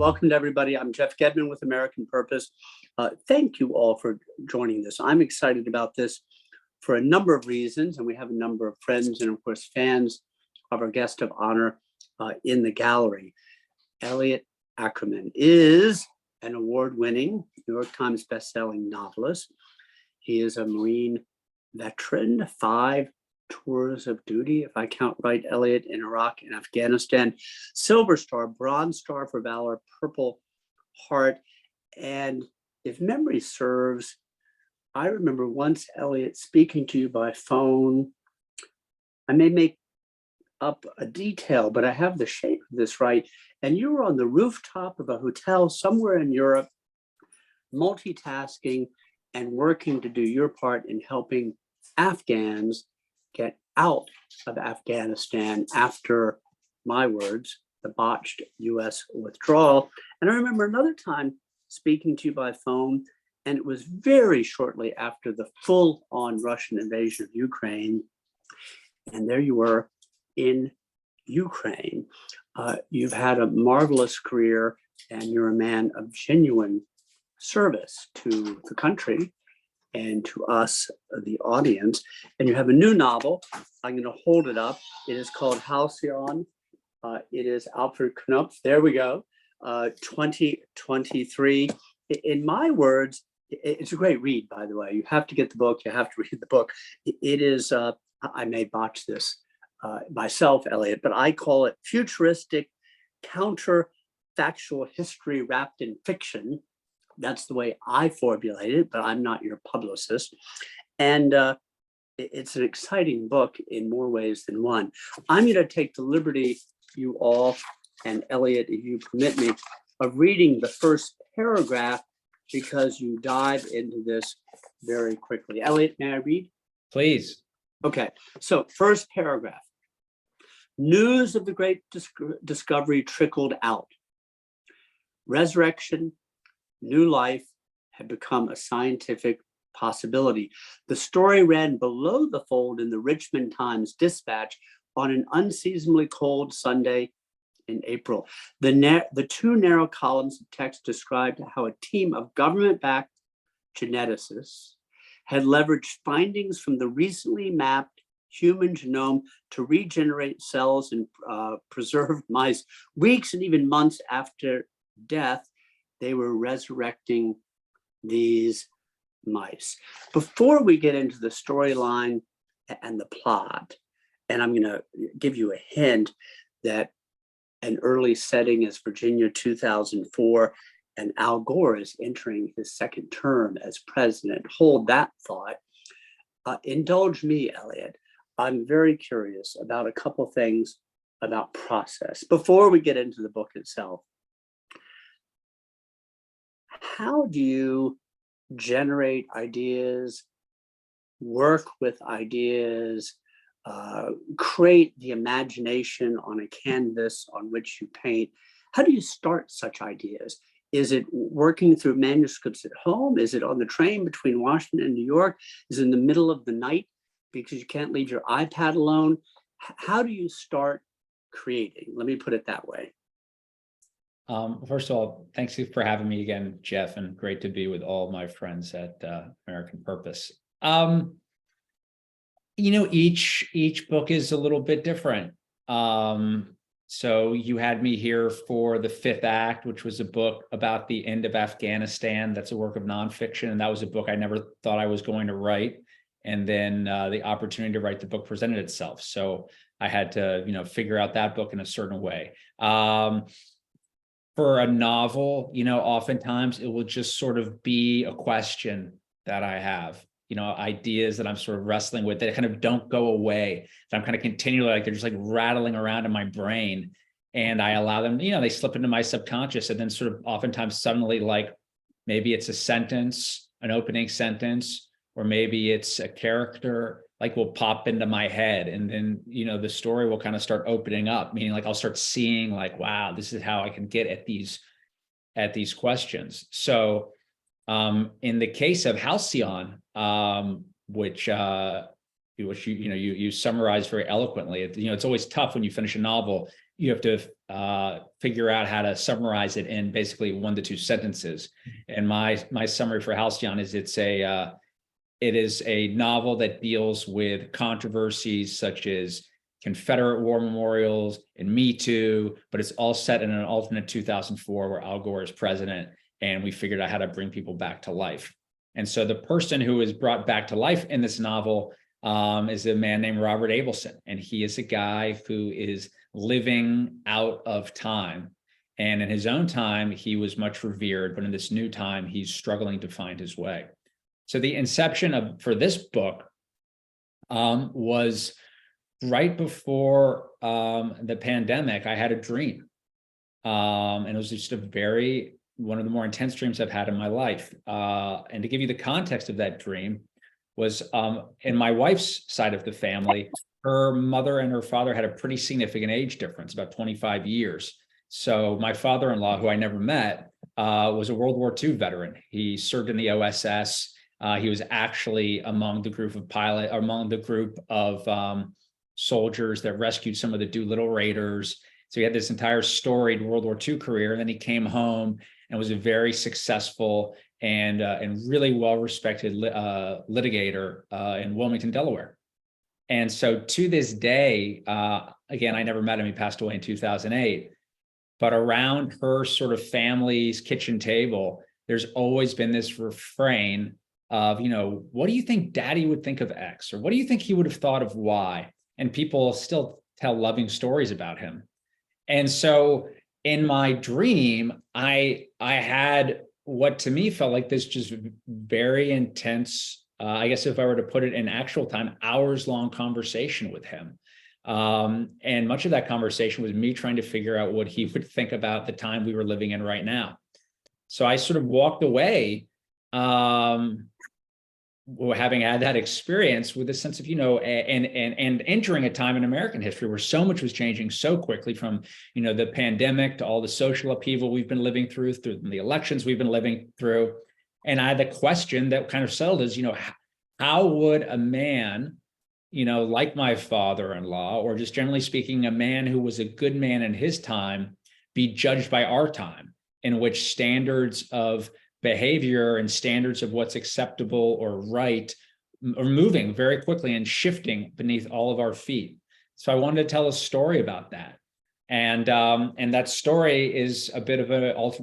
welcome to everybody. I'm Jeff Gedman with American Purpose. Thank you all for joining this. I'm excited about this for a number of reasons, and we have a number of friends and, of course, fans of our guest of honor in the gallery. Elliot Ackerman is an award-winning New York Times bestselling novelist. He is a Marine veteran, 5 tours of duty, if I count right, Elliot, in Iraq and Afghanistan, Silver Star, Bronze Star for Valor, Purple Heart. And if memory serves, I remember once, Elliot, speaking to you by phone. I may make up a detail, but I have the shape of this right. And you were on the rooftop of a hotel somewhere in Europe, multitasking and working to do your part in helping Afghans get out of Afghanistan after, my words, the botched US withdrawal. And I remember another time speaking to you by phone, and it was very shortly after the full-on Russian invasion of Ukraine. And there you were in Ukraine. You've had a marvelous career, and you're a man of genuine service to the country and to us, the audience. And you have a new novel. I'm going to hold it up. It is called Halcyon. It is Alfred Knopf. There we go. 2023. In my words, it's a great read, by the way. You have to get the book. You have to read the book. It is, I may botch this myself, Elliot, but I call it futuristic, counterfactual history wrapped in fiction. That's the way I formulate it, but I'm not your publicist. And it's an exciting book in more ways than one. I'm going to take the liberty, you all, and Elliot, if you permit me, of reading the first paragraph because you dive into this very quickly. Elliot, may I read? Please. Okay, so first paragraph. News of the great discovery trickled out. Resurrection, new life had become a scientific possibility. The story ran below the fold in the Richmond Times-Dispatch on an unseasonably cold Sunday in April. The 2 narrow columns of text described how a team of government-backed geneticists had leveraged findings from the recently mapped human genome to regenerate cells in preserved mice. Weeks and even months after death, they were resurrecting these mice. Before we get into the storyline and the plot, and I'm going to give you a hint that an early setting is Virginia 2004, and Al Gore is entering his second term as president. Hold that thought. Indulge me, Elliot. I'm very curious about a couple things about process before we get into the book itself. How do you generate ideas, work with ideas, create the imagination on a canvas on which you paint? How do you start such ideas? Is it working through manuscripts at home? Is it on the train between Washington and New York? Is it in the middle of the night because you can't leave your iPad alone? How do you start creating? Let me put it that way. First of all, thanks for having me again, Jeff, and great to be with all my friends at American Purpose. Each book is a little bit different. So you had me here for The Fifth Act, which was a book about the end of Afghanistan. That's a work of nonfiction, and that was a book I never thought I was going to write. And then the opportunity to write the book presented itself. So I had to, figure out that book in a certain way. For a novel, oftentimes it will just sort of be a question that I have, ideas that I'm sort of wrestling with that kind of don't go away. That I'm kind of continually they're just rattling around in my brain, and I allow them, they slip into my subconscious, and then sort of oftentimes suddenly maybe it's a sentence, an opening sentence, or maybe it's a character will pop into my head, and then the story will kind of start opening up, meaning I'll start seeing wow, this is how I can get at these questions. So in the case of Halcyon, which which you summarize very eloquently. It's always tough when you finish a novel. You have to figure out how to summarize it in basically 1 to 2 sentences. And my summary for Halcyon is it is a novel that deals with controversies such as Confederate war memorials and Me Too, but it's all set in an alternate 2004 where Al Gore is president, and we figured out how to bring people back to life. And so the person who is brought back to life in this novel is a man named Robert Abelson, and he is a guy who is living out of time. And in his own time, he was much revered, but in this new time, he's struggling to find his way. So the inception for this book was right before the pandemic. I had a dream, and it was just one of the more intense dreams I've had in my life. And to give you the context of that dream was in my wife's side of the family, her mother and her father had a pretty significant age difference, about 25 years. So my father-in-law, who I never met, was a World War II veteran. He served in the OSS. He was actually among the group of soldiers that rescued some of the Doolittle Raiders. So he had this entire storied World War II career, and then he came home and was a very successful and really well-respected litigator in Wilmington, Delaware. And so to this day, again, I never met him. He passed away in 2008. But around her sort of family's kitchen table, there's always been this refrain of, what do you think Daddy would think of X? Or what do you think he would have thought of Y? And people still tell loving stories about him. And so in my dream, I had what to me felt like this just very intense, I guess if I were to put it in actual time, hours-long conversation with him. And much of that conversation was me trying to figure out what he would think about the time we were living in right now. So I sort of walked away, having had that experience with a sense of, and entering a time in American history where so much was changing so quickly, from, the pandemic to all the social upheaval we've been living through the elections we've been living through. And I had the question that kind of settled is, how would a man, like my father-in-law, or just generally speaking, a man who was a good man in his time, be judged by our time, in which standards of behavior and standards of what's acceptable or right are moving very quickly and shifting beneath all of our feet. So I wanted to tell a story about that. And that story is a bit of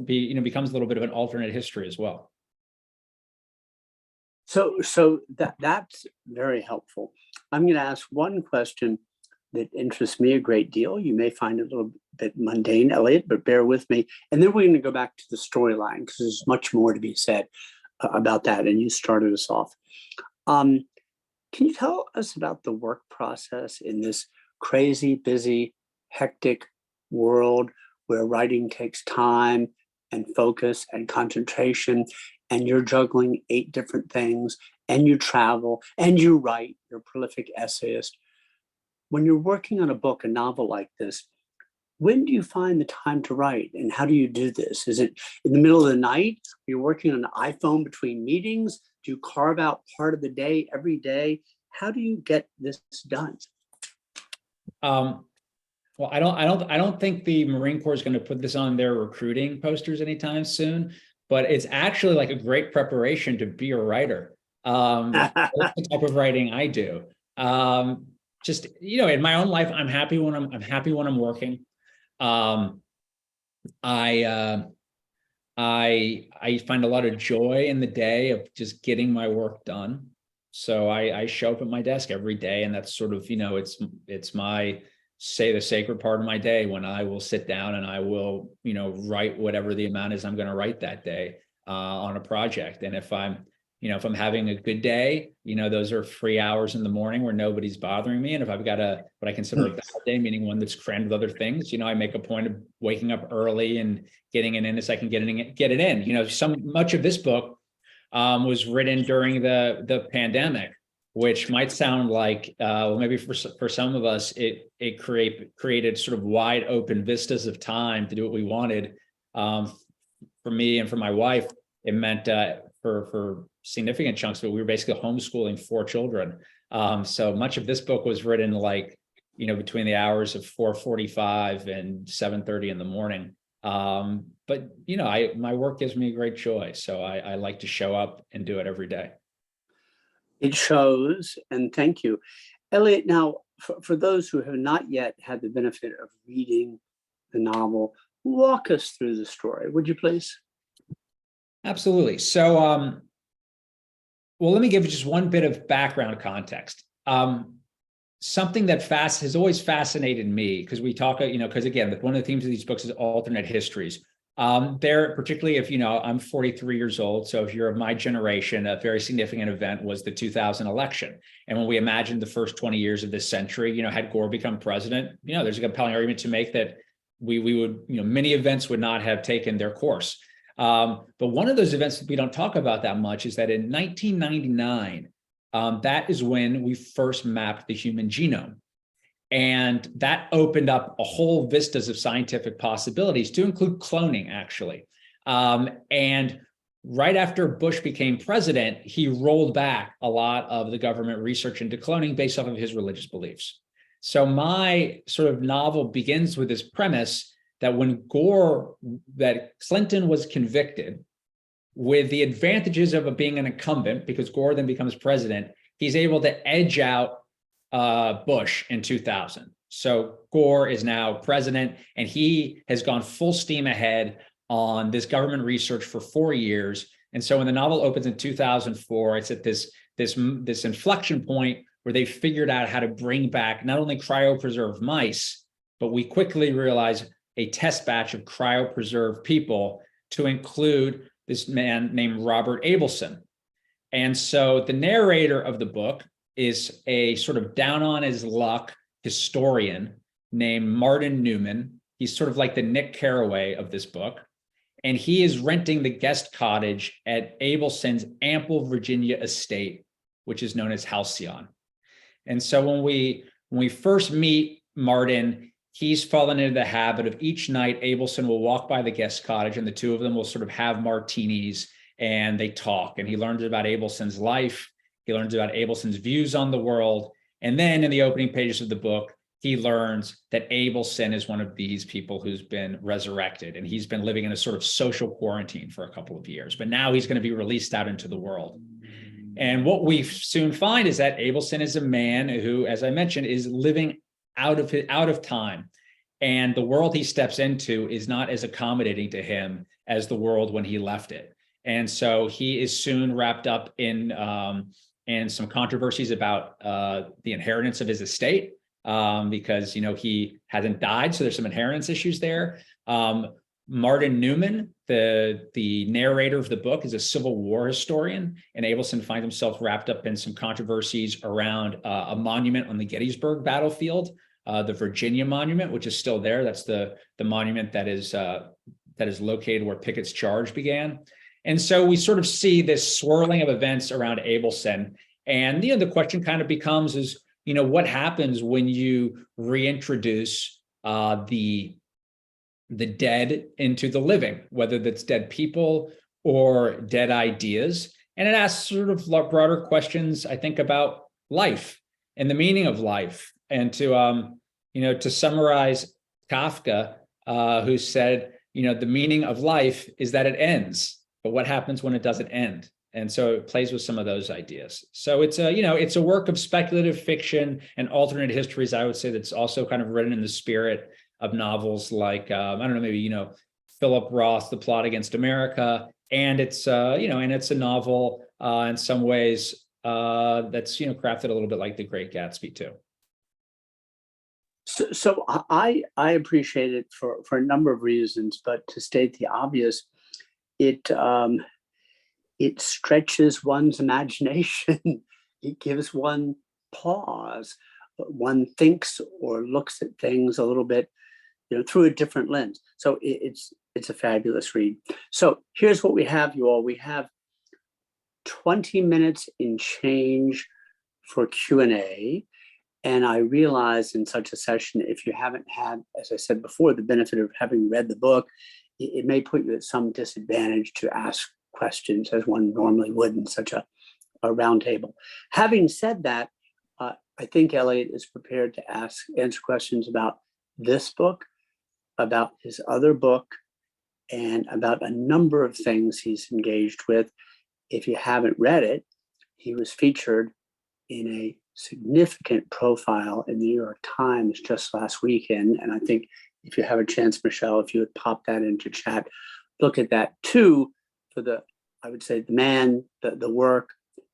becomes a little bit of an alternate history as well. So that's very helpful. I'm going to ask one question that interests me a great deal. You may find it a little bit mundane, Elliot, but bear with me. And then we're going to go back to the storyline, because there's much more to be said about that. And you started us off. Can you tell us about the work process in this crazy, busy, hectic world where writing takes time and focus and concentration, and you're juggling 8 different things, and you travel, and you write, you're a prolific essayist. When you're working on a book, a novel like this, when do you find the time to write, and how do you do this? Is it in the middle of the night? Are you working on an iPhone between meetings? Do you carve out part of the day every day? How do you get this done? Well, I don't think the Marine Corps is going to put this on their recruiting posters anytime soon, but it's actually like a great preparation to be a writer. That's the type of writing I do. Just, in my own life, I'm happy when I'm working. I find a lot of joy in the day of just getting my work done. So I show up at my desk every day, and that's sort of, it's my, say, the sacred part of my day when I will sit down and I will, write whatever the amount is I'm going to write that day on a project. And if I'm having a good day, those are free hours in the morning where nobody's bothering me. And if I've got what I consider a bad day, meaning one that's crammed with other things, I make a point of waking up early and getting it in as I can get it in. Much of this book was written during the pandemic, which might sound like, maybe for some of us, it created sort of wide open vistas of time to do what we wanted. For me and for my wife, it meant for significant chunks of it, we were basically homeschooling 4 children So much of this book was written like, between the hours of 4:45 and 7:30 in the morning. But my work gives me great joy. So I like to show up and do it every day. It shows, and thank you. Elliot, now, for those who have not yet had the benefit of reading the novel, walk us through the story, would you please? Absolutely. So, well, let me give you just one bit of background context. Something that has always fascinated me, because we talk, because again, one of the themes of these books is alternate histories. There, particularly if, I'm 43 years old. So if you're of my generation, a very significant event was the 2000 election. And when we imagined the first 20 years of this century, had Gore become president, there's a compelling argument to make that we would, many events would not have taken their course. But one of those events that we don't talk about that much is that in 1999, that is when we first mapped the human genome. And that opened up a whole vistas of scientific possibilities to include cloning, actually. And right after Bush became president, he rolled back a lot of the government research into cloning based off of his religious beliefs. So my sort of novel begins with this premise that that Clinton was convicted, with the advantages of being an incumbent, because Gore then becomes president, he's able to edge out Bush in 2000. So Gore is now president, and he has gone full steam ahead on this government research for 4 years. And so when the novel opens in 2004, it's at this inflection point where they figured out how to bring back not only cryopreserved mice, but we quickly realize a test batch of cryopreserved people to include this man named Robert Abelson. And so the narrator of the book is a sort of down on his luck historian named Martin Newman. He's sort of like the Nick Carraway of this book. And he is renting the guest cottage at Abelson's ample Virginia estate, which is known as Halcyon. And so when we first meet Martin, he's fallen into the habit of each night, Abelson will walk by the guest cottage and the two of them will sort of have martinis and they talk. And he learns about Abelson's life. He learns about Abelson's views on the world. And then in the opening pages of the book, he learns that Abelson is one of these people who's been resurrected. And he's been living in a sort of social quarantine for a couple of years. But now he's going to be released out into the world. And what we soon find is that Abelson is a man who, as I mentioned, is living out of time. And the world he steps into is not as accommodating to him as the world when he left it. And so he is soon wrapped up in some controversies about the inheritance of his estate, because he hasn't died, so there's some inheritance issues there. Martin Newman, the narrator of the book, is a Civil War historian, and Abelson finds himself wrapped up in some controversies around a monument on the Gettysburg battlefield, the Virginia Monument, which is still there. That's the monument that is located where Pickett's charge began. And so we sort of see this swirling of events around Abelson. And the question kind of becomes is, what happens when you reintroduce the dead into the living, whether that's dead people or dead ideas. And it asks sort of broader questions, I think, about life and the meaning of life. And to summarize Kafka, who said, the meaning of life is that it ends. But what happens when it doesn't end? And so it plays with some of those ideas. So it's a work of speculative fiction and alternate histories, I would say, that's also kind of written in the spirit of novels like, I don't know, maybe, Philip Roth's The Plot Against America. And it's, and it's a novel in some ways that's, crafted a little bit like The Great Gatsby too. So I appreciate it for a number of reasons, but to state the obvious, it stretches one's imagination. It gives one pause. One thinks or looks at things a little bit, through a different lens. So it's a fabulous read. So here's what we have, you all. We have 20 minutes in change for Q&A. And I realize in such a session, if you haven't had, as I said before, the benefit of having read the book, it may put you at some disadvantage to ask questions as one normally would in such a round table. Having said that, I think Elliot is prepared to answer questions about this book, about his other book, and about a number of things he's engaged with. If you haven't read it, he was featured in a significant profile in the New York Times just last weekend. And I think if you have a chance, Michelle, if you would pop that into chat, look at that too, for the, I would say, the man, the work,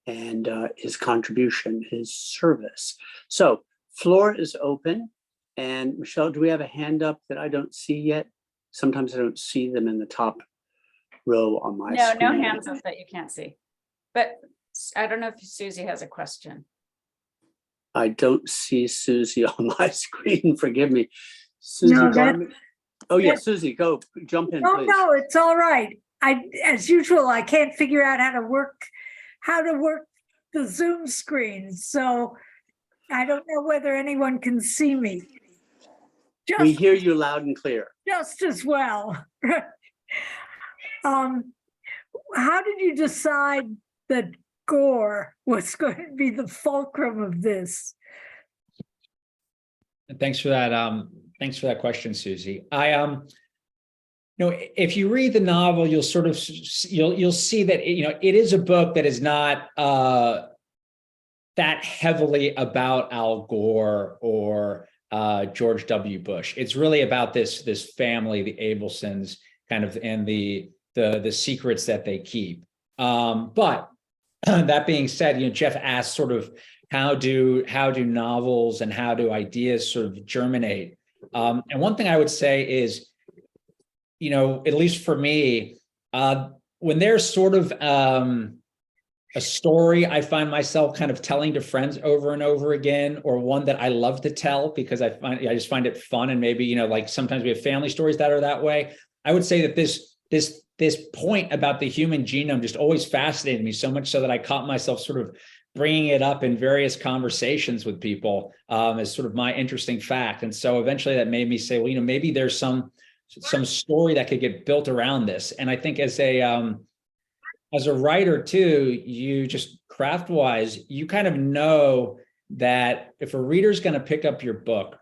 and his contribution, his service. So floor is open. And Michelle, do we have a hand up that I don't see yet? Sometimes I don't see them in the top row on my screen. No hands up that you can't see. But I don't know if Susie has a question. I don't see Susie on my screen. Forgive me. Susie No, Garment. Oh yeah, Susie, go jump in, Oh please. no, it's all right. As usual, I can't figure out how to work the Zoom screen. So I don't know whether anyone can see me. We hear you loud and clear. Just as well. How did you decide that gore was going to be the fulcrum of this? Thanks for that. Thanks for that question, Susie. If you read the novel, you'll sort of you'll see that it is a book that is not that heavily about Al Gore or George W. Bush. It's really about this family, the Abelsons, kind of, and the secrets that they keep. But that being said, Jeff asked sort of how do novels and how do ideas sort of germinate? And one thing I would say is, at least for me, when there's sort of a story I find myself kind of telling to friends over and over again, or one that I love to tell because I just find it fun, and maybe like sometimes we have family stories that are that way. I would say that this point about the human genome just always fascinated me, so much so that I caught myself sort of bringing it up in various conversations with people as sort of my interesting fact. And so eventually that made me say, well, maybe there's some story that could get built around this. And I think as a writer too, you just craft-wise, you kind of know that if a reader's going to pick up your book,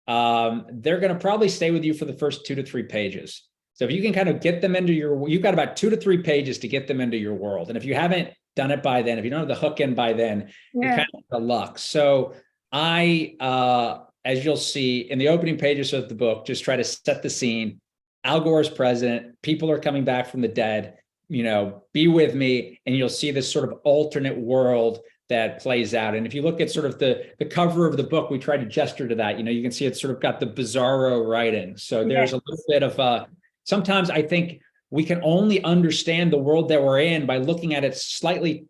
they're going to probably stay with you for the first 2 to 3 pages. So if you can kind of get them into you've got about 2 to 3 pages to get them into your world. And if you haven't done it by then, if you don't have the hook in by then, you're kind of out of luck. So I, as you'll see in the opening pages of the book, just try to set the scene. Al Gore is president. People are coming back from the dead. Be with me, and you'll see this sort of alternate world that plays out. And if you look at sort of the cover of the book, we try to gesture to that. You can see it's sort of got the bizarro writing. So there's a little bit of sometimes I think we can only understand the world that we're in by looking at it slightly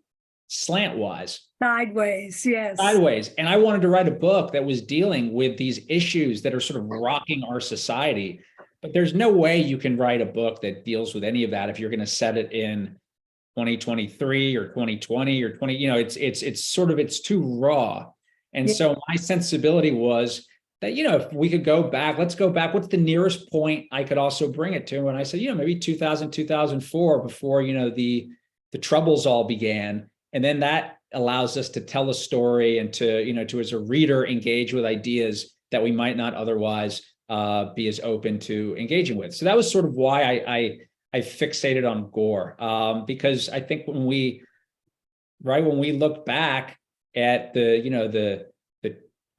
slantwise. Sideways, yes. Sideways. And I wanted to write a book that was dealing with these issues that are sort of rocking our society. But there's no way you can write a book that deals with any of that if you're going to set it in 2023 or 2020 or 20, it's too raw. And so my sensibility was that, if we could go back, let's go back. What's the nearest point I could also bring it to? And I said, maybe 2000, 2004, before, the troubles all began. And then that allows us to tell a story and to as a reader, engage with ideas that we might not otherwise be as open to engaging with. So that was sort of why I fixated on Gore, because I think when we look back at the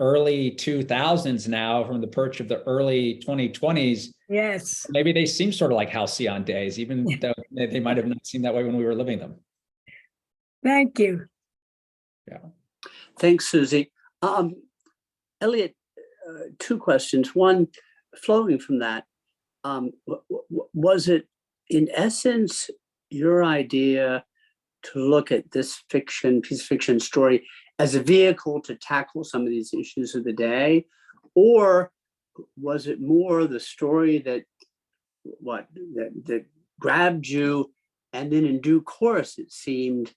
early 2000s now, from the perch of the early 2020s, yes, maybe they seem sort of like Halcyon days, even though they might have not seemed that way when we were living them. Thank you. Yeah. Thanks, Susie. Elliot, 2 questions. One, flowing from that, was it in essence your idea to look at this piece of fiction story as a vehicle to tackle some of these issues of the day? Or was it more the story that grabbed you, and then in due course it seemed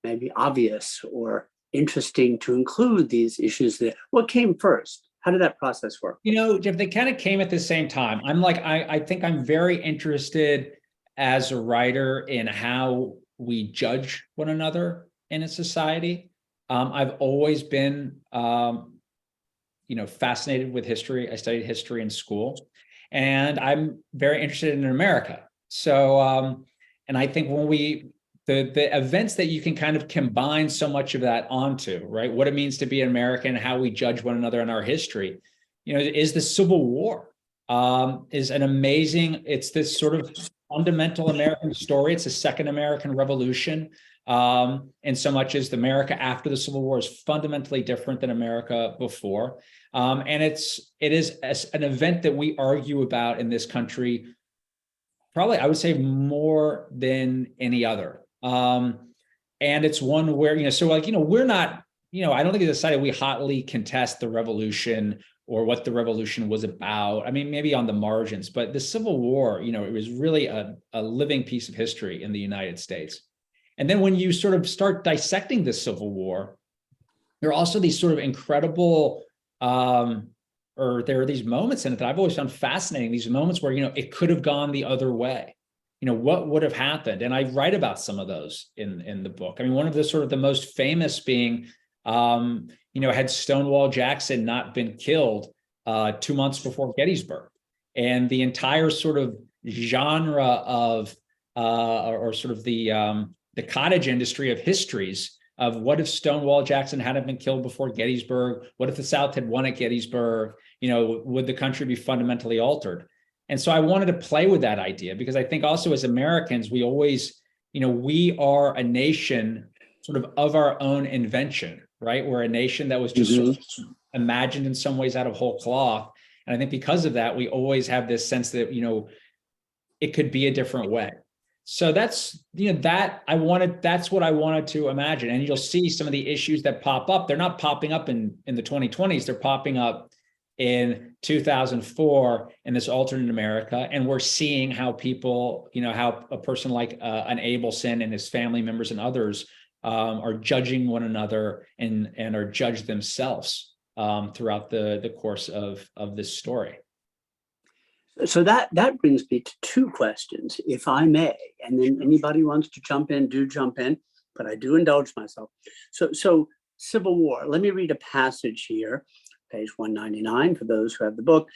maybe obvious or interesting to include these issues? What came first? How did that process work? Jeff, they kind of came at the same time. I think I'm very interested as a writer in how we judge one another in a society. I've always been, fascinated with history. I studied history in school, and I'm very interested in America. So, and I think when the events that you can kind of combine so much of that onto, right? What it means to be an American, how we judge one another in our history, is the Civil War. Is an amazing, it's this sort of fundamental American story. It's the second American Revolution. In so much as the America after the Civil War is fundamentally different than America before. And it is an event that we argue about in this country, probably, I would say, more than any other. And it's one where, we're not, I don't think it's decided we hotly contest the revolution or what the revolution was about. I mean, maybe on the margins, but the Civil War, it was really a living piece of history in the United States. And then when you sort of start dissecting the Civil War, there are also these sort of incredible, or there are these moments in it that I've always found fascinating, these moments where, it could have gone the other way. What would have happened? And I write about some of those in the book. I mean, one of the sort of the most famous being, had Stonewall Jackson not been killed 2 months before Gettysburg, and the entire sort of genre of, or sort of the cottage industry of histories of what if Stonewall Jackson hadn't been killed before Gettysburg? What if the South had won at Gettysburg? Would the country be fundamentally altered? And so I wanted to play with that idea, because I think also as Americans, we always, we are a nation sort of our own invention, right? We're a nation that was just sort of imagined in some ways out of whole cloth. And I think because of that, we always have this sense that, it could be a different way. So that's, that's what I wanted to imagine. And you'll see some of the issues that pop up. They're not popping up in the 2020s. They're popping up in 2004 in this alternate America. And we're seeing how people, how a person like an Abelson and his family members and others are judging one another and are judged themselves throughout the course of this story. So that brings me to two questions, if I may, and then anybody wants to jump in, do jump in, but I do indulge myself. So Civil War, let me read a passage here, page 199 for those who have the book.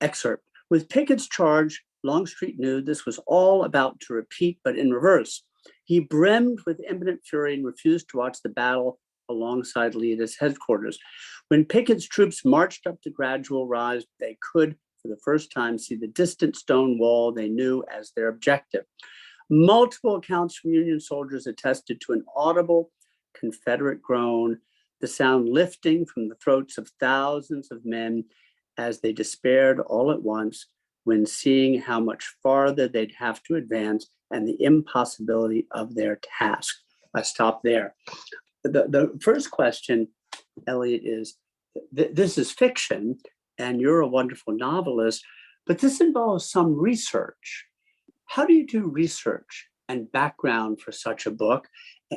Excerpt: with Pickett's charge, Longstreet knew this was all about to repeat, but in reverse. He brimmed with impotent fury and refused to watch the battle alongside Lee at his headquarters. When Pickett's troops marched up the gradual rise, they could, for the first time, see the distant stone wall they knew as their objective. Multiple accounts from Union soldiers attested to an audible Confederate groan, the sound lifting from the throats of thousands of men as they despaired all at once when seeing how much farther they'd have to advance and the impossibility of their task. I stop there. The first question, Elliot, is this is fiction, and you're a wonderful novelist, but this involves some research. How do you do research and background for such a book?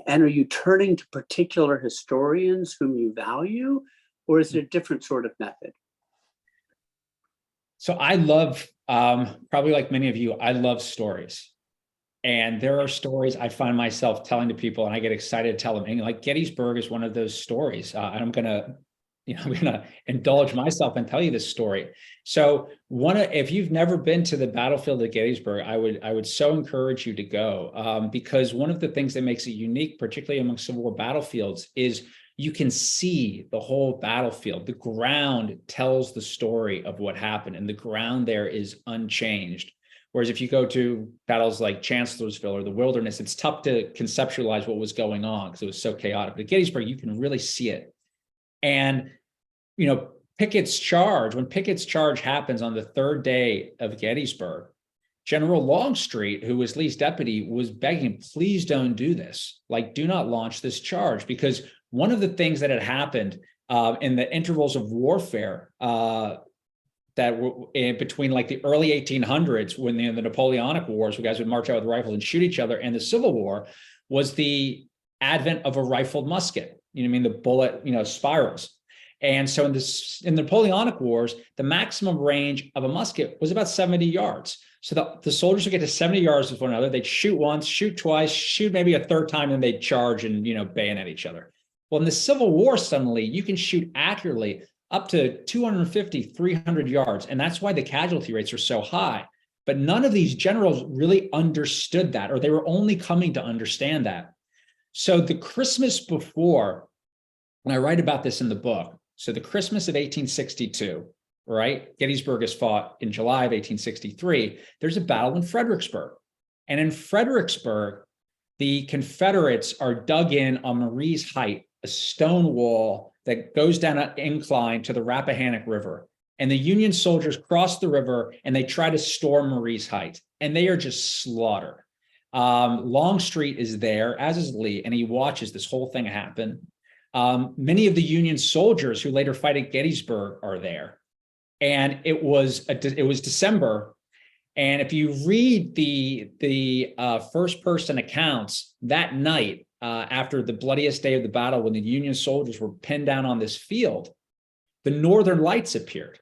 And are you turning to particular historians whom you value, or is it a different sort of method? So I love, probably like many of you, I love stories. And there are stories I find myself telling to people, and I get excited to tell them. And like Gettysburg is one of those stories. I'm gonna indulge myself and tell you this story. So if you've never been to the battlefield of Gettysburg, I would so encourage you to go, because one of the things that makes it unique, particularly among Civil War battlefields, is you can see the whole battlefield. The ground tells the story of what happened, and the ground there is unchanged. Whereas if you go to battles like Chancellorsville or the Wilderness, it's tough to conceptualize what was going on because it was so chaotic. But at Gettysburg, you can really see it. And, Pickett's charge, when Pickett's charge happens on the third day of Gettysburg, General Longstreet, who was Lee's deputy, was begging him, please don't do this. Like, do not launch this charge. Because one of the things that had happened in the intervals of warfare that were between like the early 1800s, when the Napoleonic Wars, where guys would march out with rifles and shoot each other, and the Civil War, was the advent of a rifled musket. The bullet, spirals. And so in the Napoleonic Wars, the maximum range of a musket was about 70 yards. So the soldiers would get to 70 yards with one another. They'd shoot once, shoot twice, shoot maybe a third time, and they'd charge and, bayonet each other. Well, in the Civil War, suddenly you can shoot accurately up to 250, 300 yards. And that's why the casualty rates are so high. But none of these generals really understood that, or they were only coming to understand that. So the Christmas before, and I write about this in the book. So the Christmas of 1862, right? Gettysburg is fought in July of 1863. There's a battle in Fredericksburg. And in Fredericksburg, the Confederates are dug in on Marie's Height, a stone wall that goes down an incline to the Rappahannock River. And the Union soldiers cross the river and they try to storm Marie's Height. And they are just slaughtered. Longstreet is there, as is Lee, and he watches this whole thing happen. Many of the Union soldiers who later fight at Gettysburg are there. And it was December. And if you read the first person accounts that night, after the bloodiest day of the battle, when the Union soldiers were pinned down on this field, the Northern Lights appeared.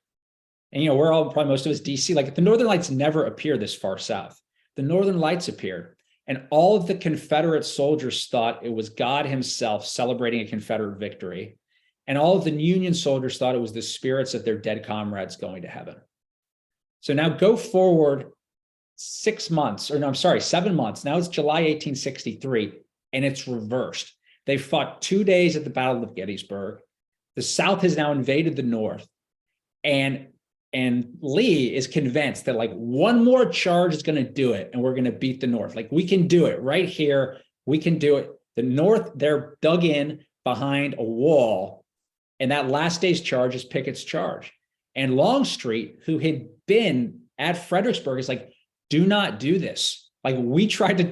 And, we're all, probably most of us DC, like the Northern Lights never appear this far south. The Northern Lights appeared, and all of the Confederate soldiers thought it was God himself celebrating a Confederate victory. And all of the Union soldiers thought it was the spirits of their dead comrades going to heaven. So now go forward 7 months. Now it's July 1863, and it's reversed. They fought 2 days at the Battle of Gettysburg. The South has now invaded the North. And Lee is convinced that like one more charge is going to do it, and we're going to beat the North. Like, we can do it right here. We can do it. The North, they're dug in behind a wall, and that last day's charge is Pickett's charge. And Longstreet, who had been at Fredericksburg, is like, do not do this. Like,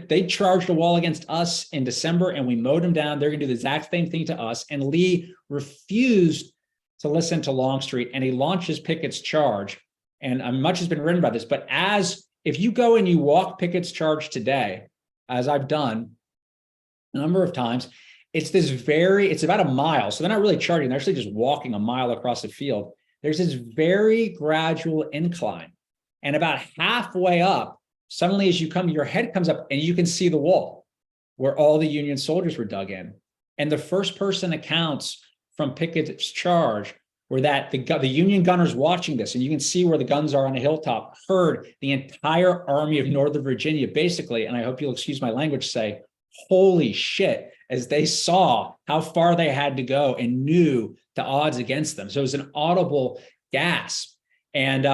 they charged a wall against us in December and we mowed them down. They're going to do the exact same thing to us. And Lee refused to listen to Longstreet, and he launches Pickett's charge. And much has been written about this, but if you go and you walk Pickett's charge today, as I've done a number of times, it's about a mile. So they're not really charging, they're actually just walking a mile across the field. There's this very gradual incline. And about halfway up, suddenly as your head comes up and you can see the wall where all the Union soldiers were dug in. And the first person accounts from Pickett's charge were that the Union gunners watching this, and you can see where the guns are on a hilltop, heard the entire Army of Northern Virginia basically, and I hope you'll excuse my language, say, holy shit, as they saw how far they had to go and knew the odds against them. So it was an audible gasp. And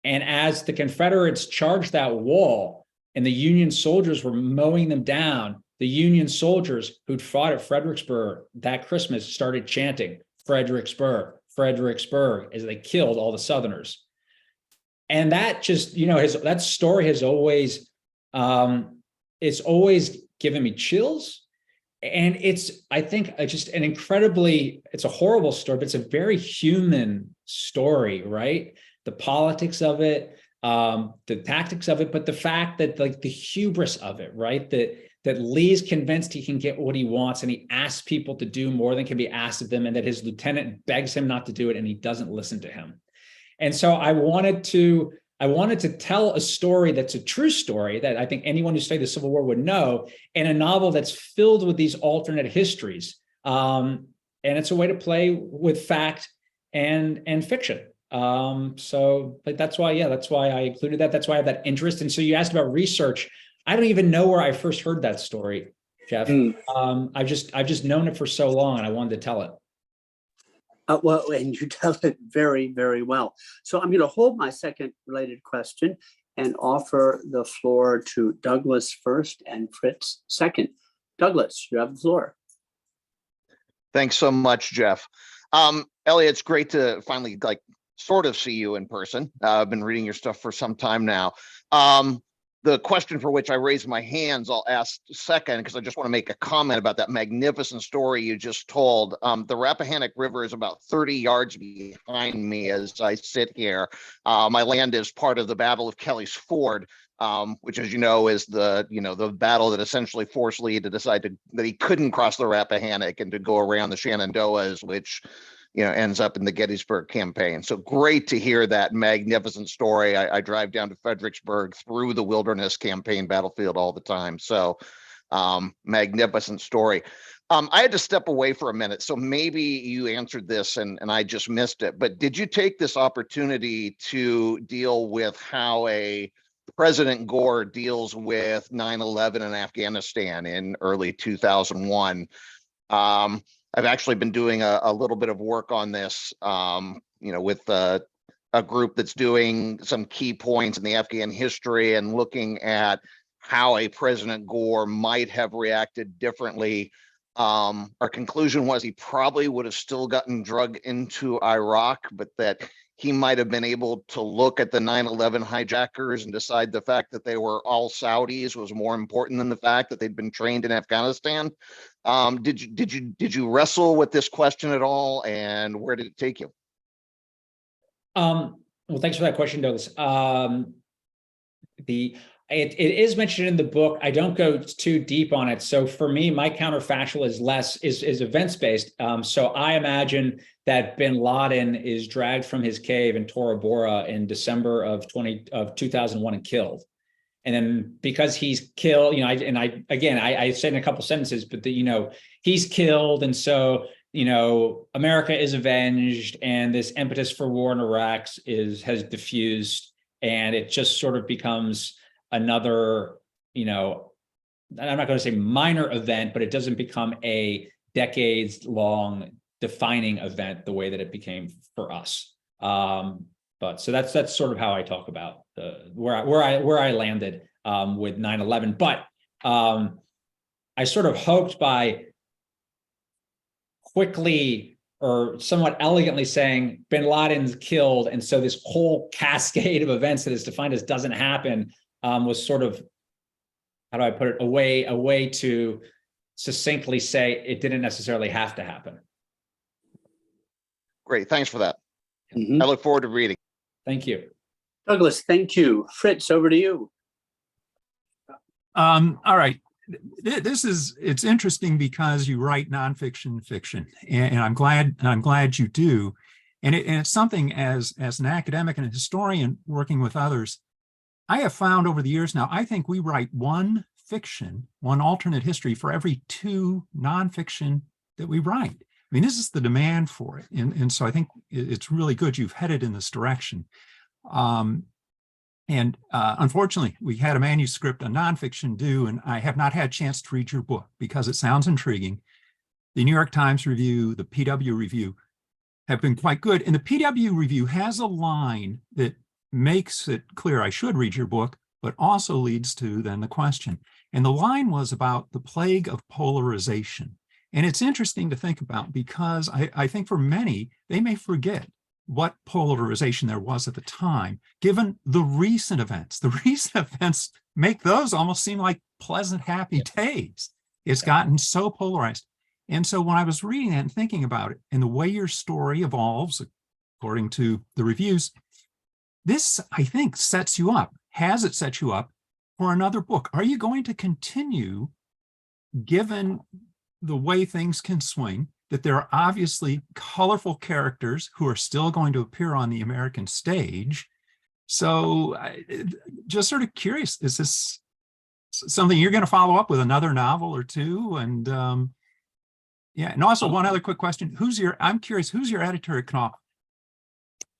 as the Confederates charged that wall and the Union soldiers were mowing them down, the Union soldiers who'd fought at Fredericksburg that Christmas started chanting, Fredericksburg, Fredericksburg, as they killed all the Southerners. And that just, that story has always, it's always given me chills. And I think just it's a horrible story, but it's a very human story, right? The politics of it, the tactics of it, but the fact that like the hubris of it, right? That Lee's convinced he can get what he wants, and he asks people to do more than can be asked of them, and that his lieutenant begs him not to do it, and he doesn't listen to him. And so I wanted to tell a story that's a true story that I think anyone who studied the Civil War would know, in a novel that's filled with these alternate histories. And it's a way to play with fact and fiction. But that's why I included that. That's why I have that interest. And so you asked about research. I don't even know where I first heard that story, Jeff. I've just known it for so long, and I wanted to tell it. Well, and you tell it very, very well. So I'm going to hold my second related question and offer the floor to Douglas first and Fritz second. Douglas, you have the floor. Thanks so much, Jeff. Elliot, it's great to finally sort of see you in person. I've been reading your stuff for some time now. The question for which I raised my hands, I'll ask second, because I just want to make a comment about that magnificent story you just told. The Rappahannock River is about 30 yards behind me as I sit here. My land is part of the Battle of Kelly's Ford, which, as you know, is the battle that essentially forced Lee to decide that he couldn't cross the Rappahannock and to go around the Shenandoahs, which ends up in the Gettysburg campaign. So great to hear that magnificent story. I drive down to Fredericksburg through the Wilderness Campaign battlefield all the time. So magnificent story. I had to step away for a minute, so maybe you answered this and I just missed it, but did you take this opportunity to deal with how President Gore deals with 9/11 in Afghanistan in early 2001? I've actually been doing a little bit of work on this, with a group that's doing some key points in the Afghan history and looking at how a President Gore might have reacted differently. Our conclusion was he probably would have still gotten drug into Iraq, but that he might have been able to look at the 9/11 hijackers and decide the fact that they were all Saudis was more important than the fact that they'd been trained in Afghanistan. Did you wrestle with this question at all, and where did it take you? Well, thanks for that question, Douglas. It is mentioned in the book. I don't go too deep on it. So for me, my counterfactual is events based. So I imagine that bin Laden is dragged from his cave in Tora Bora in December of 2001 and killed. And then because he's killed, I said in a couple sentences, but he's killed, and so America is avenged, and this impetus for war in Iraq has diffused, and it just sort of becomes another, I'm not going to say minor event, but it doesn't become a decades-long defining event the way that it became for us. But so that's sort of how I talk about where I landed with 9/11. But I sort of hoped by quickly or somewhat elegantly saying bin Laden's killed, and so this whole cascade of events that is defined as doesn't happen was sort of, how do I put it, a way to succinctly say it didn't necessarily have to happen. Great, thanks for that. Mhm. I look forward to reading. Thank you. Douglas, thank you. Fritz, over to you. All right. It's interesting because you write nonfiction fiction, and I'm glad you do. And it's something as an academic and a historian working with others, I have found over the years now, I think we write one fiction, one alternate history for every two nonfiction that we write. I mean, this is the demand for it. And so I think it's really good you've headed in this direction. Unfortunately, we had a manuscript, a nonfiction due, and I have not had a chance to read your book because it sounds intriguing. The New York Times review, the PW review have been quite good. And the PW review has a line that makes it clear I should read your book, but also leads to then the question. And the line was about the plague of polarization. And it's interesting to think about because I think for many, they may forget what polarization there was at the time, given the recent events. The recent events make those almost seem like pleasant, happy days. It's gotten so polarized. And so when I was reading that and thinking about it and the way your story evolves, according to the reviews, this, I think, sets you up. Has it set you up for another book? Are you going to continue, given the way things can swing, that there are obviously colorful characters who are still going to appear on the American stage? So just sort of curious, is this something you're going to follow up with another novel or two? And yeah, and also one other quick question. I'm curious, who's your editor at Knopf?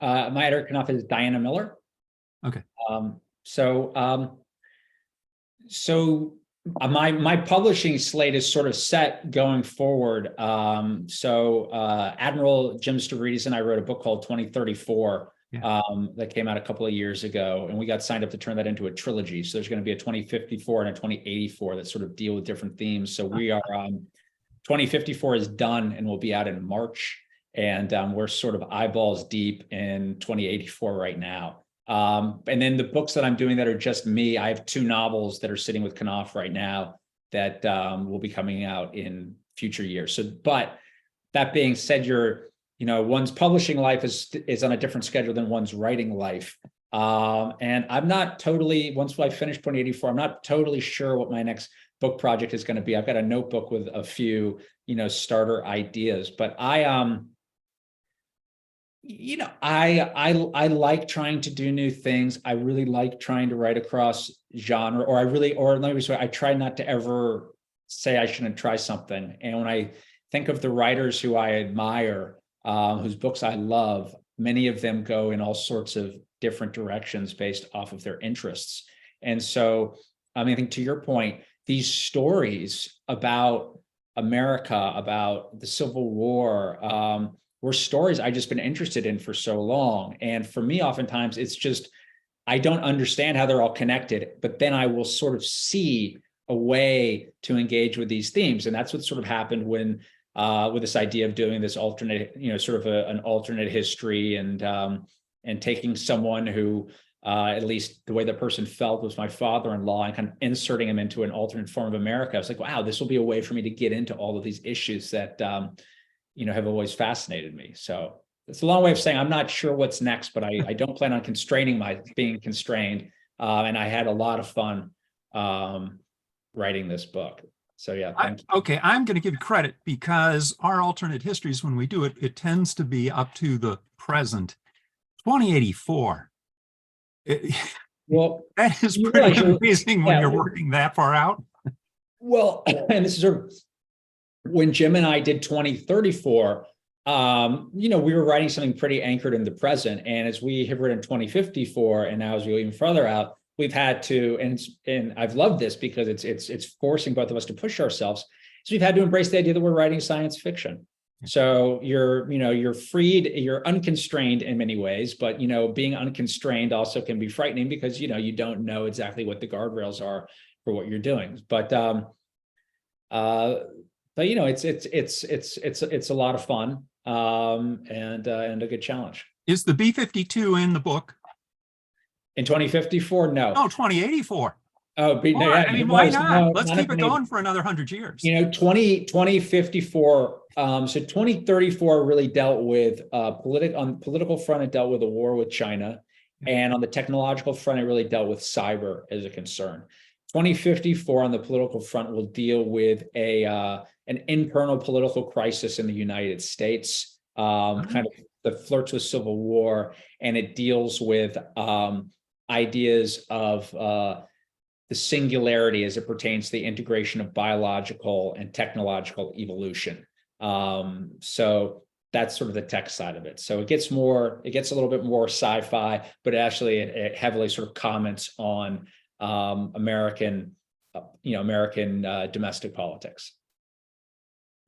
My editor at Knopf is Diana Miller. Okay. My publishing slate is sort of set going forward. Admiral Jim Stavridis and I wrote a book called 2034 that came out a couple of years ago, and we got signed up to turn that into a trilogy. So there's going to be a 2054 and a 2084 that sort of deal with different themes. So we are 2054 is done and will be out in March, and we're sort of eyeballs deep in 2084 right now. And then the books that I'm doing that are just me, I have two novels that are sitting with Knopf right now that will be coming out in future years. So, but that being said, one's publishing life is on a different schedule than one's writing life. And I'm not totally, once I finish 2084, I'm not totally sure what my next book project is going to be. I've got a notebook with a few, starter ideas, but You know, I like trying to do new things. I really like trying to write across genre, or let me say, I try not to ever say I shouldn't try something. And when I think of the writers who I admire, whose books I love, many of them go in all sorts of different directions based off of their interests. And so, I mean, I think to your point, these stories about America, about the Civil War, were stories I just been interested in for so long. And for me, oftentimes it's just, I don't understand how they're all connected, but then I will sort of see a way to engage with these themes. And that's what sort of happened when, with this idea of doing this alternate, sort of an alternate history, and taking someone who, at least the way the person felt was my father-in-law, and kind of inserting him into an alternate form of America. I was like, wow, this will be a way for me to get into all of these issues that, have always fascinated me. So it's a long way of saying I'm not sure what's next, but I don't plan on being constrained. And I had a lot of fun writing this book. So yeah, thank you. Okay, I'm going to give you credit, because our alternate histories, when we do it, it tends to be up to the present. 2084. Well, That is you pretty realize amazing when you're working that far out. well, and this is sort of when Jim and I did 2034, we were writing something pretty anchored in the present. And as we have written 2054, and now as we go even further out, we've had to, and I've loved this because it's forcing both of us to push ourselves. So we've had to embrace the idea that we're writing science fiction. So you're freed, you're unconstrained in many ways, but being unconstrained also can be frightening, because you don't know exactly what the guardrails are for what you're doing. But it's a lot of fun, and a good challenge. Is the B-52 in the book? In 2054, no. No, 2084. Oh, Well, yeah, I mean, no, why it's not? Let's not keep it happening. going for another 100 years. 2054. So 2034 really dealt with on the political front, it dealt with a war with China, and on the technological front, it really dealt with cyber as a concern. 2054 on the political front will deal with an internal political crisis in the United States, kind of that flirts with civil war, and it deals with ideas of the singularity as it pertains to the integration of biological and technological evolution. So that's sort of the tech side of it. So it gets a little bit more sci-fi, but actually it heavily sort of comments on American domestic politics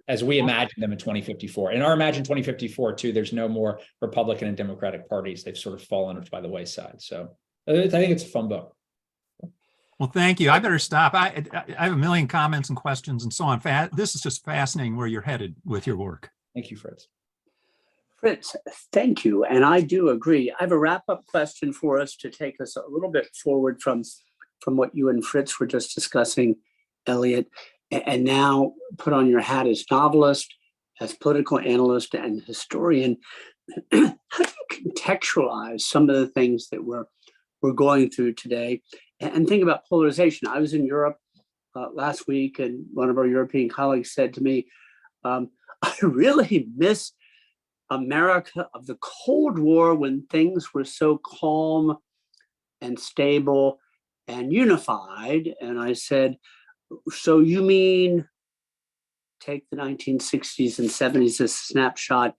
as we imagine them in 2054. In our Imagine 2054 too, there's no more Republican and Democratic parties. They've sort of fallen by the wayside. So I think it's a fun book. Well, thank you. I better stop. I have a million comments and questions and so on. This is just fascinating where you're headed with your work. Thank you, Fritz. Fritz, thank you. And I do agree. I have a wrap-up question for us to take us a little bit forward from what you and Fritz were just discussing, Elliot, and now put on your hat as novelist, as political analyst and historian. How do you contextualize some of the things that we're going through today, and think about polarization? I was in Europe last week, and one of our European colleagues said to me, I really miss America of the Cold War, when things were so calm and stable and unified. And I said, so you mean, take the 1960s and 70s as a snapshot,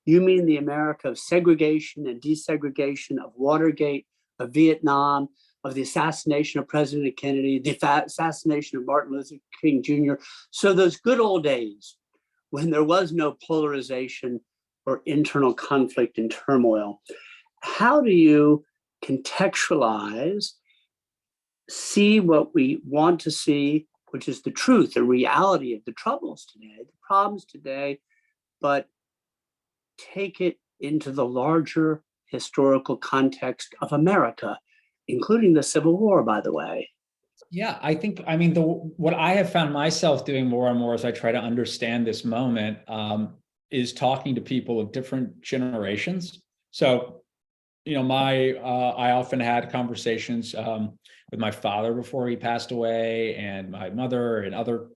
you mean the America of segregation and desegregation, of Watergate, of Vietnam, of the assassination of President Kennedy, the assassination of Martin Luther King Jr. So those good old days when there was no polarization or internal conflict and turmoil. How do you contextualize, see what we want to see, which is the truth, the reality of the troubles today, the problems today, but take it into the larger historical context of America, including the Civil War, by the way? Yeah, what I have found myself doing more and more as I try to understand this moment is talking to people of different generations. So I often had conversations with my father before he passed away, and my mother and other,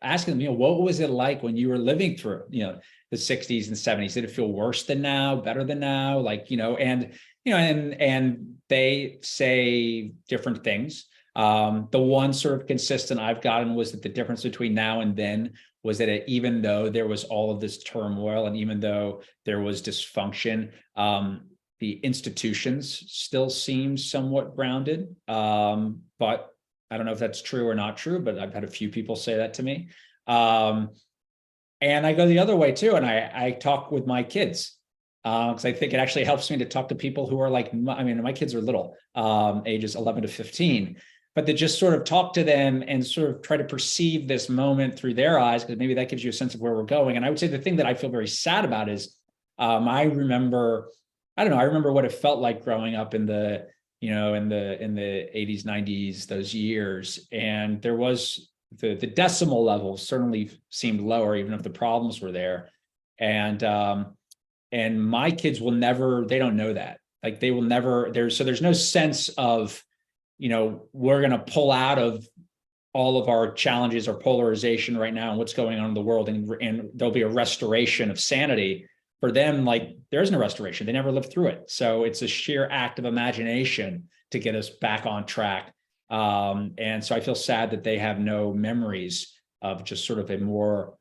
asking them, what was it like when you were living through, the 60s and 70s? Did it feel worse than now, better than now? And they say different things. The one sort of consistent I've gotten was that the difference between now and then was that even though there was all of this turmoil, and even though there was dysfunction, the institutions still seem somewhat grounded. But I don't know if that's true or not true, but I've had a few people say that to me. And I go the other way too. And I talk with my kids, because I think it actually helps me to talk to people who are like, my kids are little, ages 11 to 15, but to just sort of talk to them and sort of try to perceive this moment through their eyes, because maybe that gives you a sense of where we're going. And I would say the thing that I feel very sad about is, I remember what it felt like growing up in the 80s, 90s, those years. And there was the decimal level certainly seemed lower, even if the problems were there. And my kids will never, they don't know that. Like they will never, there's no sense of, we're going to pull out of all of our challenges or polarization right now and what's going on in the world. And there'll be a restoration of sanity. For them, like there is no restoration. They never lived through it. So it's a sheer act of imagination to get us back on track. And so I feel sad that they have no memories of just sort of a more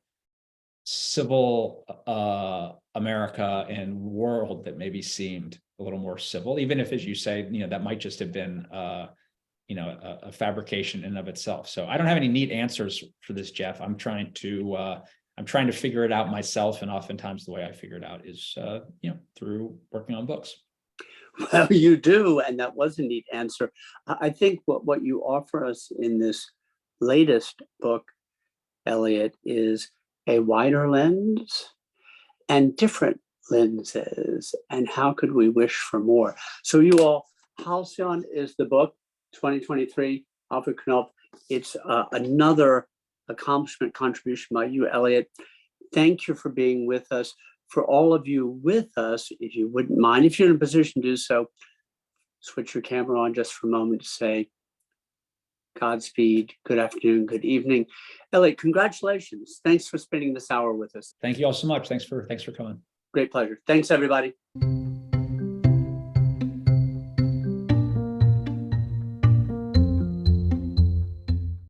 civil America and world that maybe seemed a little more civil, even if, as you say, that might just have been a fabrication in and of itself. So I don't have any neat answers for this, Jeff. I'm trying to figure it out myself. And oftentimes the way I figure it out is, through working on books. Well, you do. And that was a neat answer. I think what you offer us in this latest book, Elliot, is a wider lens and different lenses. And how could we wish for more? So you all, Halcyon is the book, 2023, Alfred Knopf. It's another accomplishment contribution by you, Elliot. Thank you for being with us. For all of you with us, if you wouldn't mind, if you're in a position to do so, switch your camera on just for a moment to say Godspeed, good afternoon, good evening. Elliot, congratulations. Thanks for spending this hour with us. Thank you all so much. Thanks for coming. Great pleasure. Thanks, everybody.